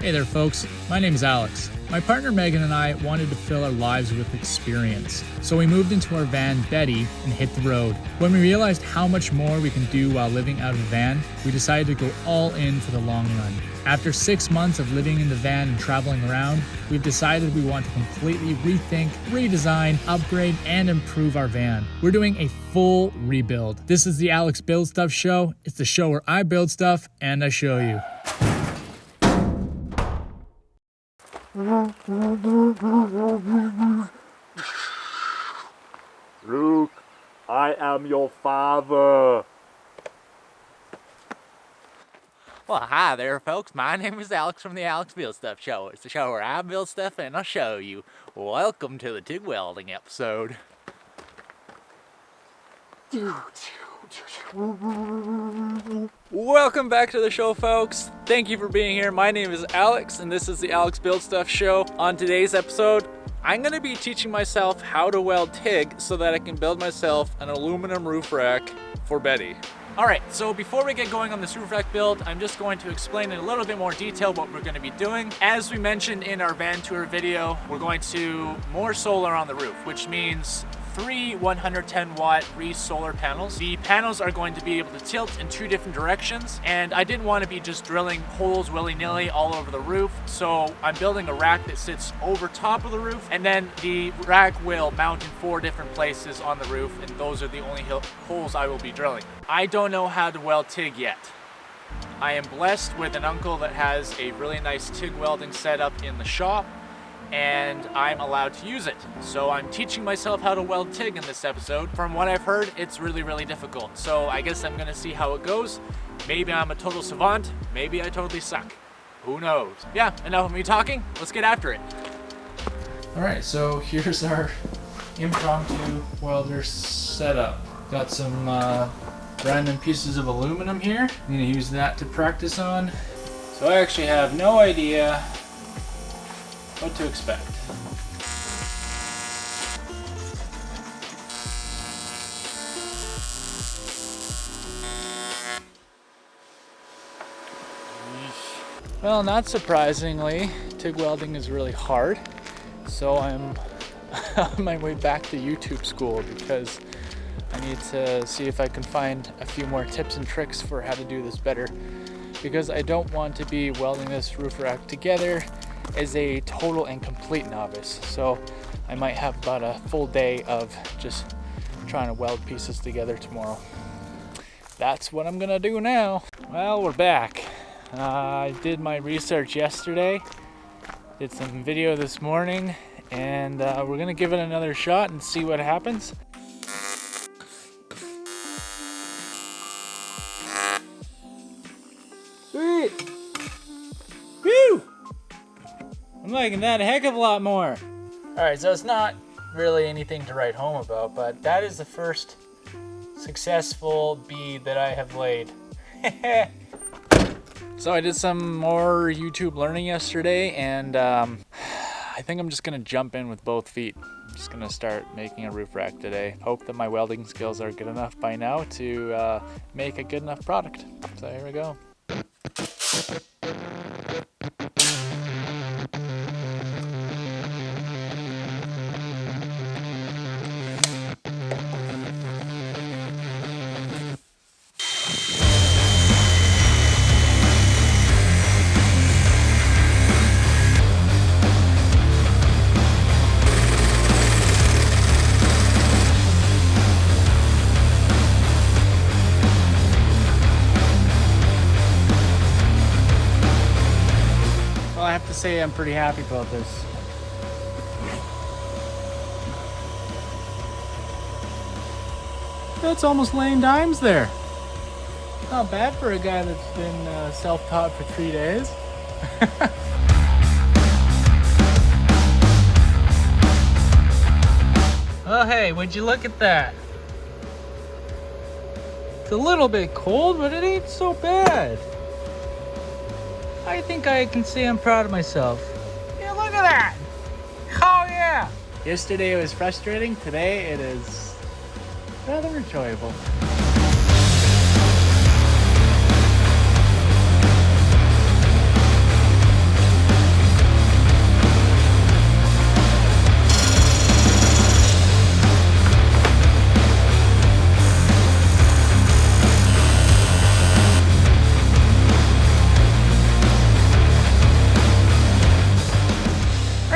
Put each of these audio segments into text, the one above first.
Hey there folks, my name is Alex. My partner Megan and I wanted to fill our lives with experience, so we moved into our van Betty and hit the road. When we realized how much more we can do while living out of a van, we decided to go all in for the long run. After 6 months of living in the van and traveling around, we've decided we want to completely rethink, redesign, upgrade, and improve our van. We're doing a full rebuild. This is the Alex Build Stuff Show. It's the show where I build stuff and I show you. Luke, I am your father. Well, hi there, folks. My name is Alex from the Alex Build Stuff Show. It's the show where I build stuff and I'll show you. Welcome to the TIG welding episode. Welcome back to the show, folks. Thank you for being here. My name is Alex, and this is the Alex Build Stuff Show. On today's episode, I'm going to be teaching myself how to weld TIG so that I can build myself an aluminum roof rack for Betty. Alright, so before we get going on this roof rack build, I'm just going to explain in a little bit more detail what we're going to be doing. As we mentioned in our van tour video, we're going to more solar on the roof, which means 3 110 watt REE Solar panels. The panels are going to be able to tilt in 2 different directions, and I didn't want to be just drilling holes willy-nilly all over the roof, so I'm building a rack that sits over top of the roof, and then the rack will mount in 4 different places on the roof, and those are the only holes I will be drilling. I don't know how to weld TIG yet. I am blessed with an uncle that has a really nice TIG welding setup in the shop, and I'm allowed to use it. So I'm teaching myself how to weld TIG in this episode. From what I've heard, it's really difficult. So I guess I'm gonna see how it goes. Maybe I'm a total savant, maybe I totally suck. Who knows? Yeah, enough of me talking, let's get after it. Alright, so here's our impromptu welder setup. Got some random pieces of aluminum here. I'm gonna use that to practice on. So I actually have no idea what to expect. Well, not surprisingly, TIG welding is really hard, so I'm on my way back to YouTube school because I need to see if I can find a few more tips and tricks for how to do this better, because I don't want to be welding this roof rack together as a total and complete novice. So I might have about a full day of just trying to weld pieces together tomorrow. That's what I'm gonna do now. Well, we're back. I did my research yesterday, did some video this morning, and we're gonna give it another shot and see what happens. Sweet! Woo! I'm liking that a heck of a lot more. Alright, so it's not really anything to write home about, but that is the first successful bead that I have laid. So I did some more YouTube learning yesterday, and I think I'm just gonna jump in with both feet. I'm just gonna start making a roof rack today. Hope that my welding skills are good enough by now to make a good enough product. So here we go. I have to say I'm pretty happy about this. That's almost laying dimes there. Not bad for a guy that's been self-taught for 3 days. Oh hey, would you look at that? It's a little bit cold, but it ain't so bad. I think I can say I'm proud of myself. Yeah, look at that! Oh yeah! Yesterday it was frustrating, today it is rather enjoyable.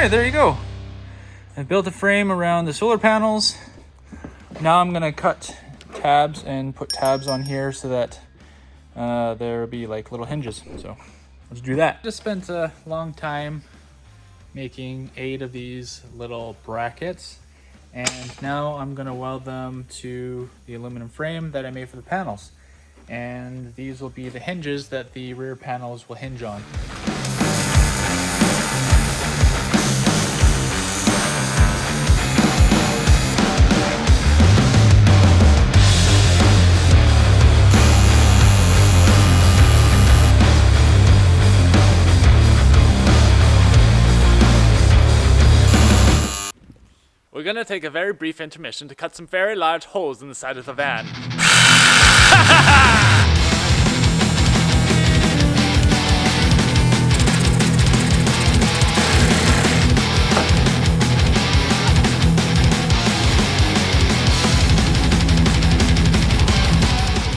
right, there you go. I built a frame around the solar panels. Now I'm gonna cut tabs and put tabs on here so that there'll be like little hinges. So let's do that. Just spent a long time making 8 of these little brackets, and now I'm gonna weld them to the aluminum frame that I made for the panels. And these will be the hinges that the rear panels will hinge on. We're gonna take a very brief intermission to cut some very large holes in the side of the van.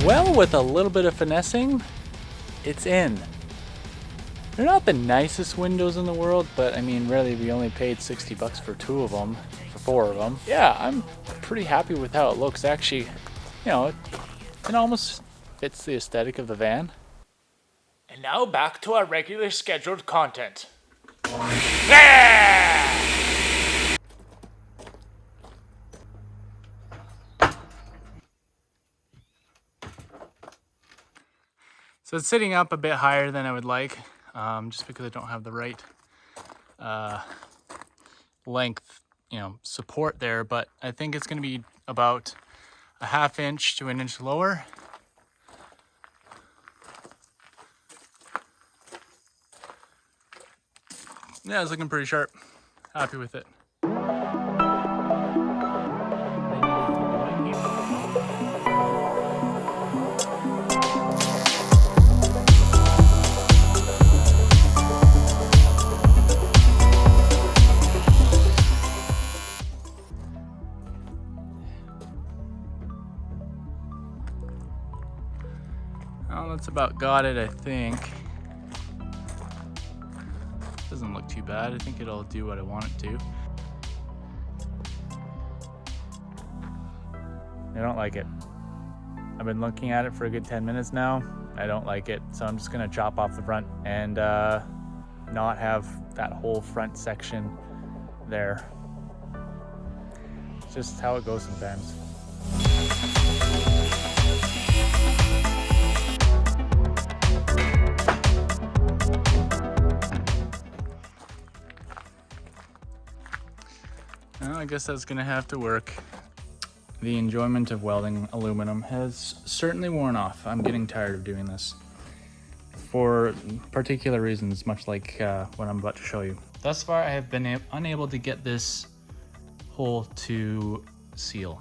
Well, with a little bit of finessing, it's in. They're not the nicest windows in the world, but I mean, really, we only paid 60 bucks for 2 of them, for 4 of them. Yeah, I'm pretty happy with how it looks. Actually, you know, it almost fits the aesthetic of the van. And now back to our regular scheduled content. Yeah! So it's sitting up a bit higher than I would like, just because I don't have the right length, support there. But I think it's going to be about a 1/2 inch to 1 inch lower. Yeah, it's looking pretty sharp. Happy with it. Well, that's about got it, I think. Doesn't look too bad. I think it'll do what I want it to. I don't like it. I've been looking at it for a good 10 minutes now. I don't like it, so I'm just gonna chop off the front and not have that whole front section there. It's just how it goes sometimes. Well, I guess that's gonna have to work. The enjoyment of welding aluminum has certainly worn off. I'm getting tired of doing this for particular reasons, much like what I'm about to show you. Thus far, I have been unable to get this hole to seal.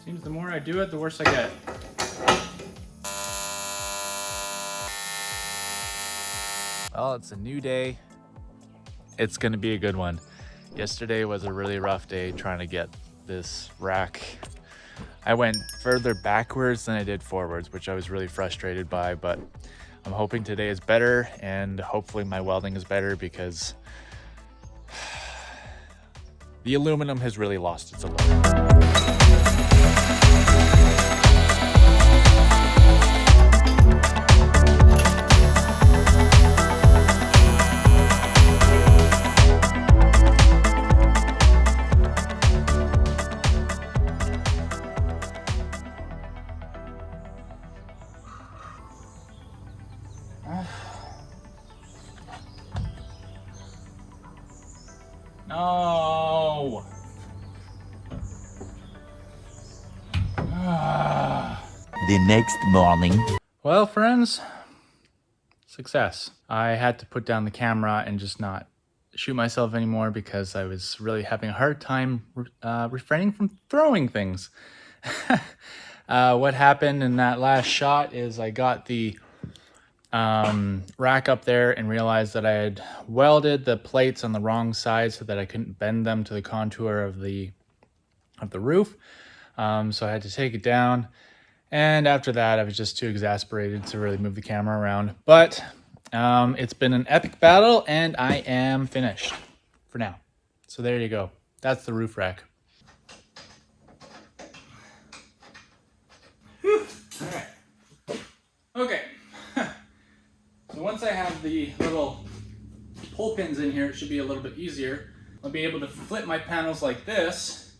Seems the more I do it, the worse I get. Well, it's a new day. It's gonna be a good one. Yesterday was a really rough day trying to get this rack. I went further backwards than I did forwards, which I was really frustrated by, but I'm hoping today is better, and hopefully my welding is better, because the aluminum has really lost its allure. No. The next morning. Well, friends, success. I had to put down the camera and just not shoot myself anymore because I was really having a hard time refraining from throwing things. What happened in that last shot is I got the rack up there and realized that I had welded the plates on the wrong side so that I couldn't bend them to the contour of the roof. So I had to take it down And after that, I was just too exasperated to really move the camera around. But it's been an epic battle, and I am finished for now. So there you go. That's the roof rack. Whew. All right. Okay. So once I have the little pull pins in here, it should be a little bit easier. I'll be able to flip my panels like this,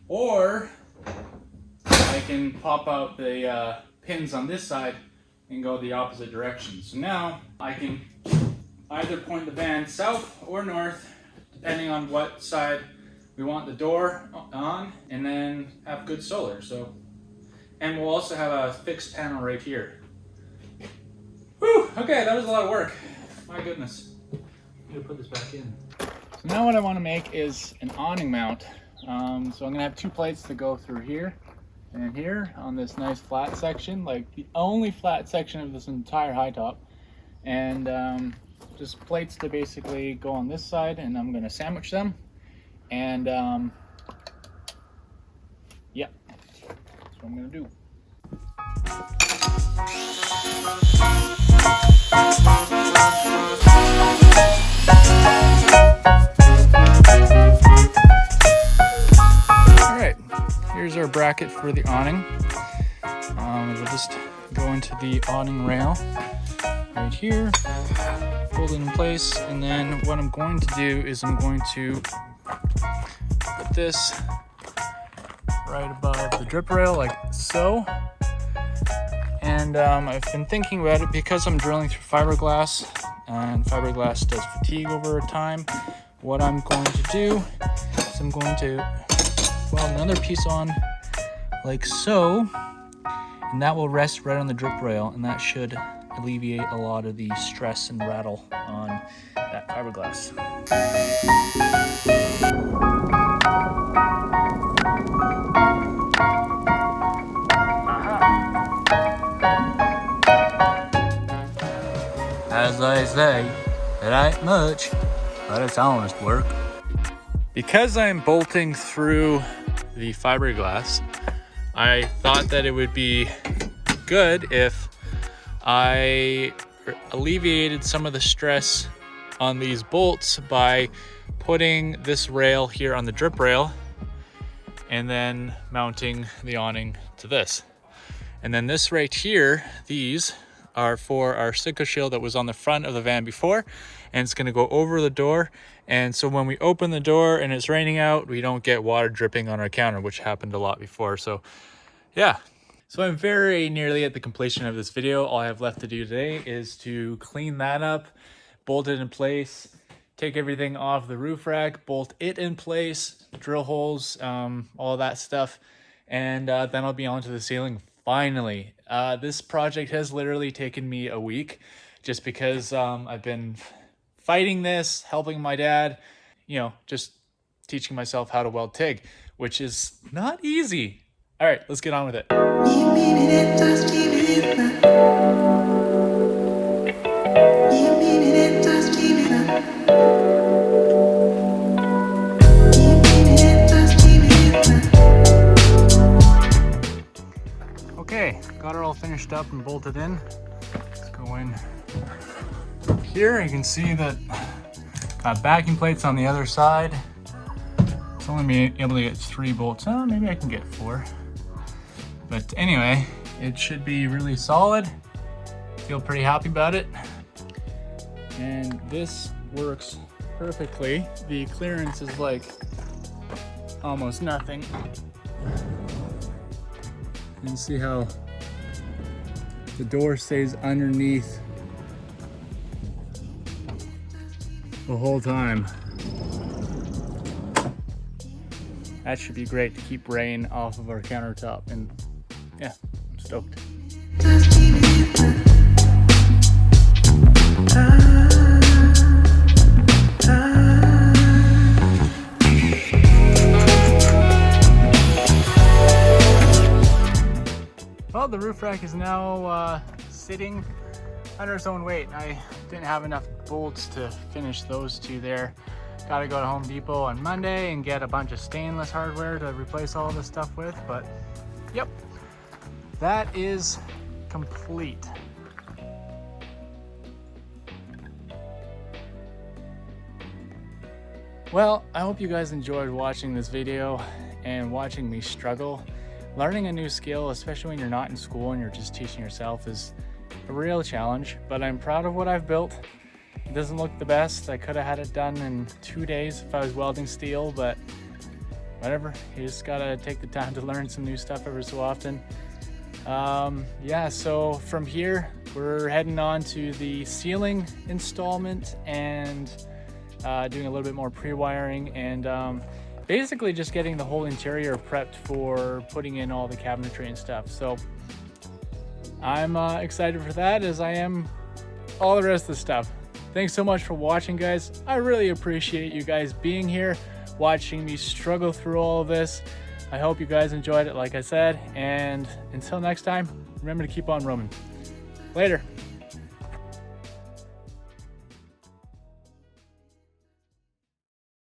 or I can pop out the pins on this side and go the opposite direction. So now I can either point the van south or north, depending on what side we want the door on, and then have good solar. So, and we'll also have a fixed panel right here. Whew, okay, that was a lot of work. My goodness. I'm gonna put this back in. So now what I want to make is an awning mount. So I'm gonna have 2 plates to go through here and here on this nice flat section, like the only flat section of this entire high top. And just plates to basically go on this side, and I'm gonna sandwich them. And yeah, that's what I'm gonna do. Alright, here's our bracket for the awning. We'll just go into the awning rail right here, hold it in place, and then what I'm going to do is I'm going to put this right above the drip rail like so. And I've been thinking about it because I'm drilling through fiberglass, and fiberglass does fatigue over time. What I'm going to do is I'm going to weld another piece on like so, and that will rest right on the drip rail, and that should alleviate a lot of the stress and rattle on that fiberglass. As they say, it ain't much, but it's honest work. Because I'm bolting through the fiberglass, I thought that it would be good if I alleviated some of the stress on these bolts by putting this rail here on the drip rail and then mounting the awning to this. And then this right here, these are for our Sicko shield that was on the front of the van before, and it's going to go over the door. And so when we open the door and it's raining out, we don't get water dripping on our counter, which happened a lot before. So yeah. So I'm very nearly at the completion of this video. All I have left to do today is to clean that up, bolt it in place, take everything off the roof rack, bolt it in place, drill holes, all that stuff. And then I'll be on to the ceiling finally. This project has literally taken me a week just because I've been fighting this, helping my dad, you know, just teaching myself how to weld TIG, which is not easy. All right, let's get on with it. Okay, got it all finished up and bolted in. Let's go in here. You can see that got backing plates on the other side. It's only me able to get 3 bolts. Oh, maybe I can get 4. But anyway, it should be really solid. Feel pretty happy about it. And this works perfectly. The clearance is like almost nothing. And see how the door stays underneath the whole time. That should be great to keep rain off of our countertop, and yeah, I'm stoked. Well, the roof rack is now sitting under its own weight. I didn't have enough bolts to finish those 2 there. Got to go to Home Depot on Monday and get a bunch of stainless hardware to replace all this stuff with, but yep. that is complete. Well, I hope you guys enjoyed watching this video and watching me struggle. Learning a new skill, especially when you're not in school and you're just teaching yourself, is a real challenge, but I'm proud of what I've built. It doesn't look the best. I could have had it done in 2 days if I was welding steel, but whatever. You just gotta take the time to learn some new stuff every so often. Yeah, so from here, we're heading on to the ceiling installment and doing a little bit more pre-wiring and basically just getting the whole interior prepped for putting in all the cabinetry and stuff. So I'm excited for that, as I am all the rest of the stuff. Thanks so much for watching, guys. I really appreciate you guys being here, watching me struggle through all of this. I hope you guys enjoyed it, like I said, and until next time, remember to keep on roaming. Later.